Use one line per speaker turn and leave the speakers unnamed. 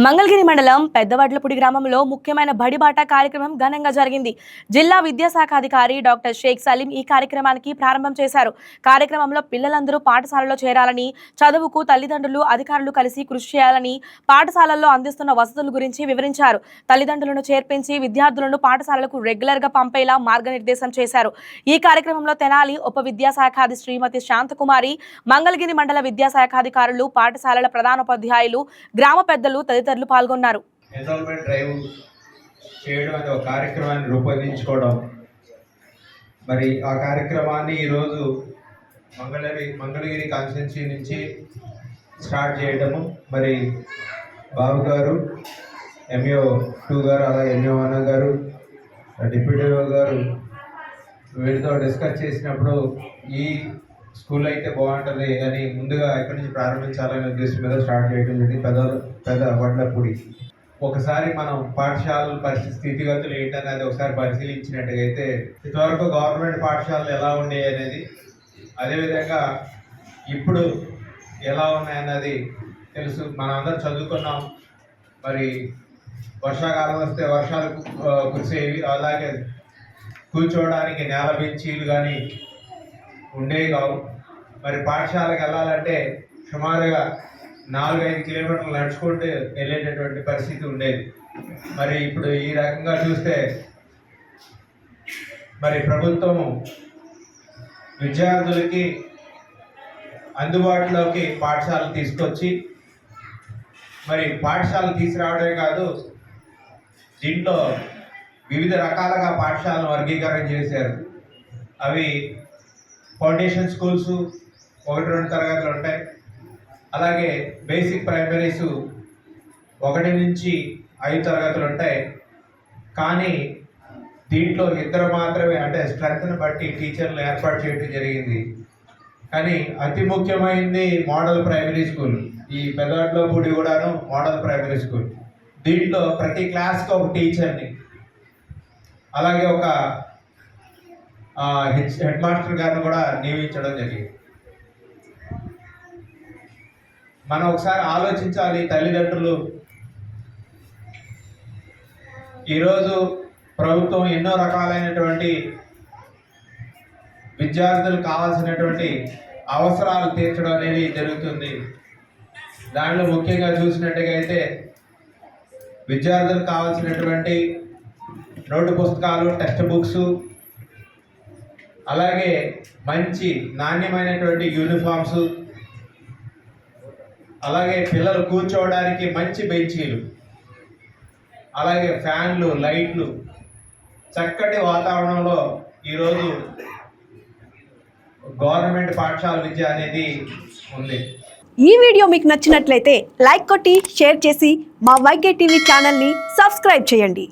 మంగళగిరి మండలం పెద్దవడ్లపూడి గ్రామంలో ముఖ్యమైన బడిబాట కార్యక్రమం ఘనంగా జరిగింది. జిల్లా విద్యాశాఖ అధికారి డాక్టర్ షేక్ సలీం ఈ కార్యక్రమానికి ప్రారంభం చేశారు. కార్యక్రమంలో పిల్లలందరూ పాఠశాలలో చేరాలని, చదువుకు తల్లిదండ్రులు, అధికారులు కలిసి కృషి చేయాలని, పాఠశాలల్లో అందిస్తున్న వసతుల గురించి వివరించారు. తల్లిదండ్రులను చేర్పించి విద్యార్థులను పాఠశాలలకు రెగ్యులర్ గా పంపేలా మార్గనిర్దేశం చేశారు. ఈ కార్యక్రమంలో తెనాలి ఉప విద్యాశాఖాధి శ్రీమతి శాంతకుమారి, మంగళగిరి మండల విద్యాశాఖాధికారులు, పాఠశాలల ప్రధానోపాధ్యాయులు, గ్రామ పెద్దలు తదితరులు పాల్గొన్నారు.
ఎన్రోల్మెంట్ డ్రైవ్ చేయడం అనే ఒక కార్యక్రమాన్ని రూపొందించుకోవడం, మరి ఆ కార్యక్రమాన్ని ఈరోజు మంగళగిరి కాన్స్టిట్యున్సీ నుంచి స్టార్ట్ చేయడము, మరి బాబు గారు, ఎంఈఓ 2 గారు, అలాగే ఎంఈఓ 1 గారు, డిప్యూటీ గారు వీళ్ళతో డిస్కస్ చేసినప్పుడు ఈ స్కూల్ అయితే బాగుంటుంది అని ముందుగా ఎక్కడి నుంచి ప్రారంభించాలనే ఉద్దేశం మీద స్టార్ట్ చేయడం జరిగింది. పెద్దవడ్లపూడి. ఒకసారి మనం పాఠశాలల పరిస్థితి స్థితిగతులు ఏంటనేది ఒకసారి పరిశీలించినట్టుగైతే ఇంతవరకు గవర్నమెంట్ పాఠశాలలు ఎలా ఉండేవి అనేది, అదేవిధంగా ఇప్పుడు ఎలా ఉన్నాయన్నది తెలుసు. మనం అందరం చదువుకున్నాం. మరి వర్షాకాలం వస్తే వర్షాలు కురిసేవి, అలాగే కూర్చోవడానికి నేల బెంచీలు కానీ ఉండేవి కావు. మరి పాఠశాలకు వెళ్ళాలంటే సుమారుగా 4-5 కిలోమీటర్లు నడుచుకుంటూ వెళ్ళేటటువంటి పరిస్థితి ఉండేది. మరి ఇప్పుడు ఈ రకంగా చూస్తే మరి ప్రభుత్వము విద్యార్థులకి అందుబాటులోకి పాఠశాలలు తీసుకొచ్చి, మరి పాఠశాలలు తీసుకురావడమే కాదు, దీంట్లో వివిధ రకాలుగా పాఠశాలను వర్గీకరణ చేశారు. అవి ఫౌండేషన్ స్కూల్స్ 1-2 తరగతులు ఉంటాయి. అలాగే బేసిక్ ప్రైమరీస్ 1 నుంచి 5 తరగతులు ఉంటాయి. కానీ దీంట్లో 2 మాత్రమే, అంటే స్ట్రెంత్ని బట్టి టీచర్లు ఏర్పాటు చేయడం జరిగింది. కానీ అతి ముఖ్యమైనది మోడల్ ప్రైమరీ స్కూల్. ఈ పెద్దవడ్లపూడి కూడాను మోడల్ ప్రైమరీ స్కూల్. దీంట్లో ప్రతి క్లాస్కి ఒక టీచర్ని, అలాగే ఒక హెడ్ మాస్టర్ గారిని కూడా నియమించడం జరిగింది. మనం ఒకసారి ఆలోచించాలి, తల్లిదండ్రులు ఈరోజు ప్రభుత్వం ఎన్నో రకాలైనటువంటి విద్యార్థులకు కావాల్సినటువంటి అవసరాలు తీర్చడం అనేది జరుగుతుంది. దానిలో ముఖ్యంగా చూసినట్టుగా అయితే విద్యార్థులకు కావాల్సినటువంటి నోటు పుస్తకాలు, టెక్స్ట్ బుక్స్, అలాగే మంచి నాణ్యమైనటువంటి యూనిఫామ్స్, అలాగే పిల్లలు కూర్చోవడానికి మంచి బెంచీలు, అలాగే ఫ్యాన్లు, లైట్లు, చక్కటి వాతావరణంలో ఈరోజు గవర్నమెంట్ పాఠశాల విద్య అనేది ఉంది.
ఈ వీడియో మీకు నచ్చినట్లయితే లైక్ కొట్టి షేర్ చేసి మా వైకే టీవీ ఛానల్ని సబ్స్క్రైబ్ చేయండి.